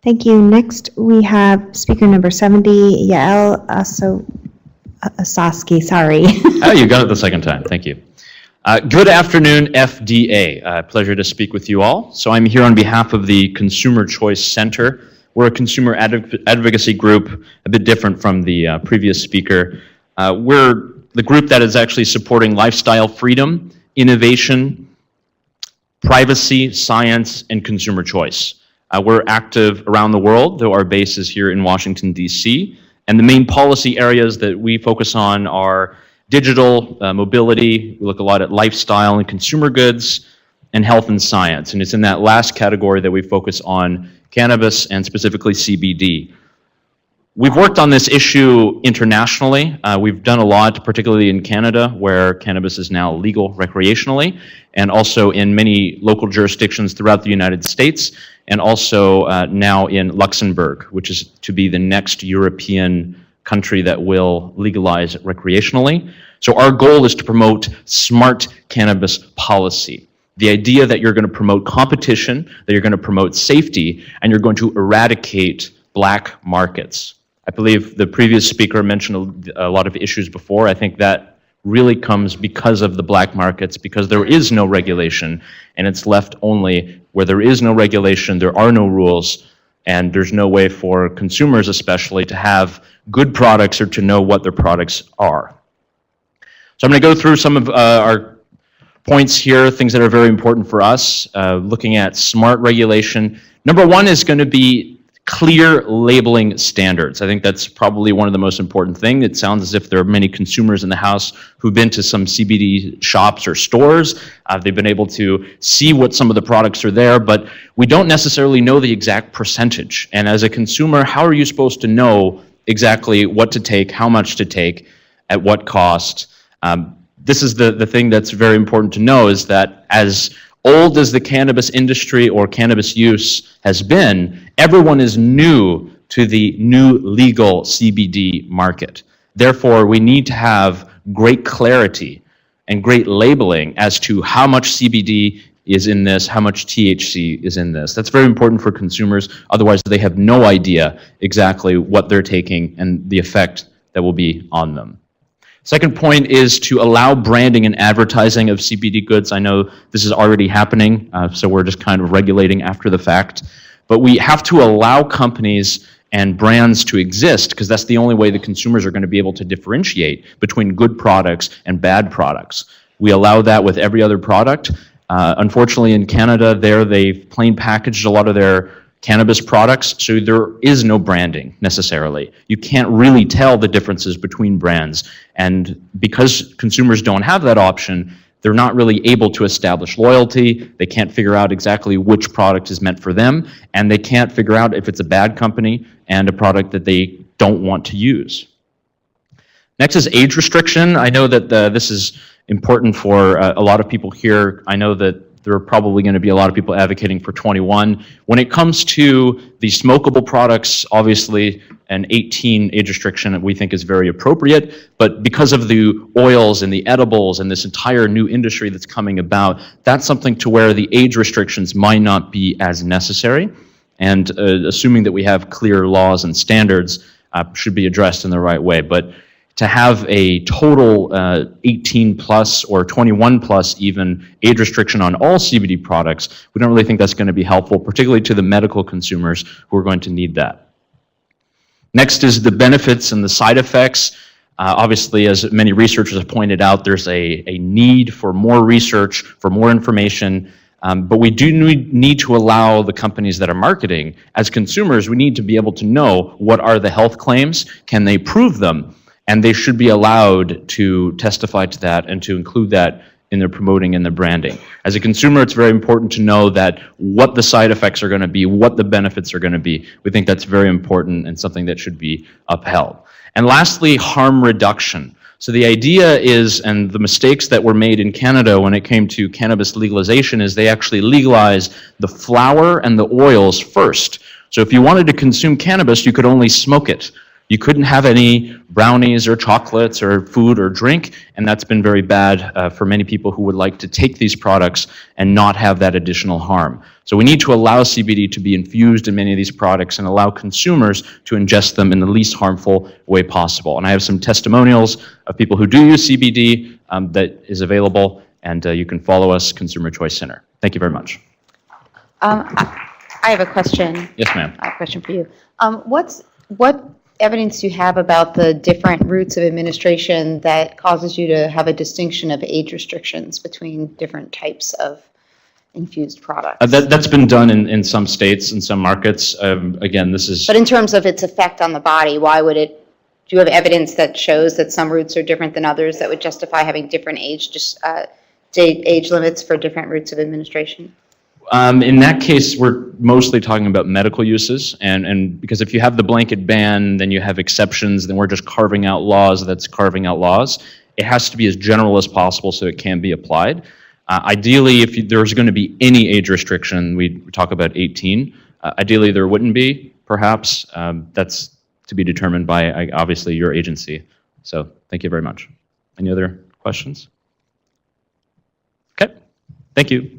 Thank you. Next, we have speaker number 70, Yaël Ossowski, sorry. Oh, you got it the second time. Thank you. Good afternoon, FDA. Pleasure to speak with you all. So I'm here on behalf of the Consumer Choice Center. We're a consumer advocacy group, a bit different from the previous speaker. We're the group that is actually supporting lifestyle freedom, innovation, privacy, science, and consumer choice. We're active around the world, though our base is here in Washington, D.C. And the main policy areas that we focus on are digital, mobility. We look a lot at lifestyle and consumer goods, and health and science. And it's in that last category that we focus on cannabis and specifically CBD. We've worked on this issue internationally. We've done a lot, particularly in Canada, where cannabis is now legal recreationally, and also in many local jurisdictions throughout the United States, and also now in Luxembourg, which is to be the next European country that will legalize it recreationally. So our goal is to promote smart cannabis policy. The idea that you're going to promote competition, that you're going to promote safety, and you're going to eradicate black markets. I believe the previous speaker mentioned a lot of issues before. I think that really comes because of the black markets, because there is no regulation, and it's left only where there is no regulation, there are no rules, and there's no way for consumers especially to have good products or to know what their products are. So I'm going to go through some of our points here, things that are very important for us, looking at smart regulation. Number one is going to be clear labeling standards. I think that's probably one of the most important things. It sounds as if there are many consumers in the house who've been to some CBD shops or stores. They've been able to see what some of the products are there, but we don't necessarily know the exact percentage. And as a consumer, how are you supposed to know exactly what to take, how much to take, at what cost? This is the thing that's very important to know, is that as old as the cannabis industry or cannabis use has been, everyone is new to the new legal CBD market. Therefore, we need to have great clarity and great labeling as to how much CBD is in this, how much THC is in this. That's very important for consumers. Otherwise, they have no idea exactly what they're taking and the effect that will be on them. Second point is to allow branding and advertising of CBD goods. I know this is already happening, so we're just kind of regulating after the fact. But we have to allow companies and brands to exist, because that's the only way the consumers are going to be able to differentiate between good products and bad products. We allow that with every other product. Unfortunately, in Canada, they've plain packaged a lot of their cannabis products, so there is no branding necessarily. You can't really tell the differences between brands, and because consumers don't have that option, they're not really able to establish loyalty. They can't figure out exactly which product is meant for them, and they can't figure out if it's a bad company and a product that they don't want to use. Next is age restriction. I know that this is important for a lot of people here. I know that there are probably going to be a lot of people advocating for 21. When it comes to the smokable products, obviously an 18 age restriction we think is very appropriate, but because of the oils and the edibles and this entire new industry that's coming about, that's something to where the age restrictions might not be as necessary, and assuming that we have clear laws and standards should be addressed in the right way. But to have a total 18 plus or 21 plus even age restriction on all CBD products, we don't really think that's going to be helpful, particularly to the medical consumers who are going to need that. Next is the benefits and the side effects. Obviously, as many researchers have pointed out, there's a need for more research, for more information, but we do need to allow the companies that are marketing, as consumers, we need to be able to know what are the health claims, can they prove them, and they should be allowed to testify to that and to include that in their promoting and their branding. As a consumer, it's very important to know that what the side effects are going to be, what the benefits are going to be. We think that's very important and something that should be upheld. And lastly, harm reduction. So the idea is, and the mistakes that were made in Canada when it came to cannabis legalization, is they actually legalized the flower and the oils first. So if you wanted to consume cannabis, you could only smoke it. You couldn't have any brownies or chocolates or food or drink, and that's been very bad for many people who would like to take these products and not have that additional harm. So we need to allow CBD to be infused in many of these products and allow consumers to ingest them in the least harmful way possible. And I have some testimonials of people who do use CBD that is available, and you can follow us, Consumer Choice Center. Thank you very much. I have a question. Yes, ma'am. I have a question for you. What evidence do you have about the different routes of administration that causes you to have a distinction of age restrictions between different types of infused products? That's been done in some states, in some markets. Again, this is... But in terms of its effect on the body, why would it, do you have evidence that shows that some routes are different than others that would justify having different age limits for different routes of administration? In that case, we're mostly talking about medical uses, and because if you have the blanket ban, then you have exceptions, then we're just carving out laws that's carving out laws. It has to be as general as possible so it can be applied. Ideally, if there's going to be any age restriction, we talk about 18. Ideally, there wouldn't be, perhaps. That's to be determined by, obviously, your agency. So thank you very much. Any other questions? Okay, thank you.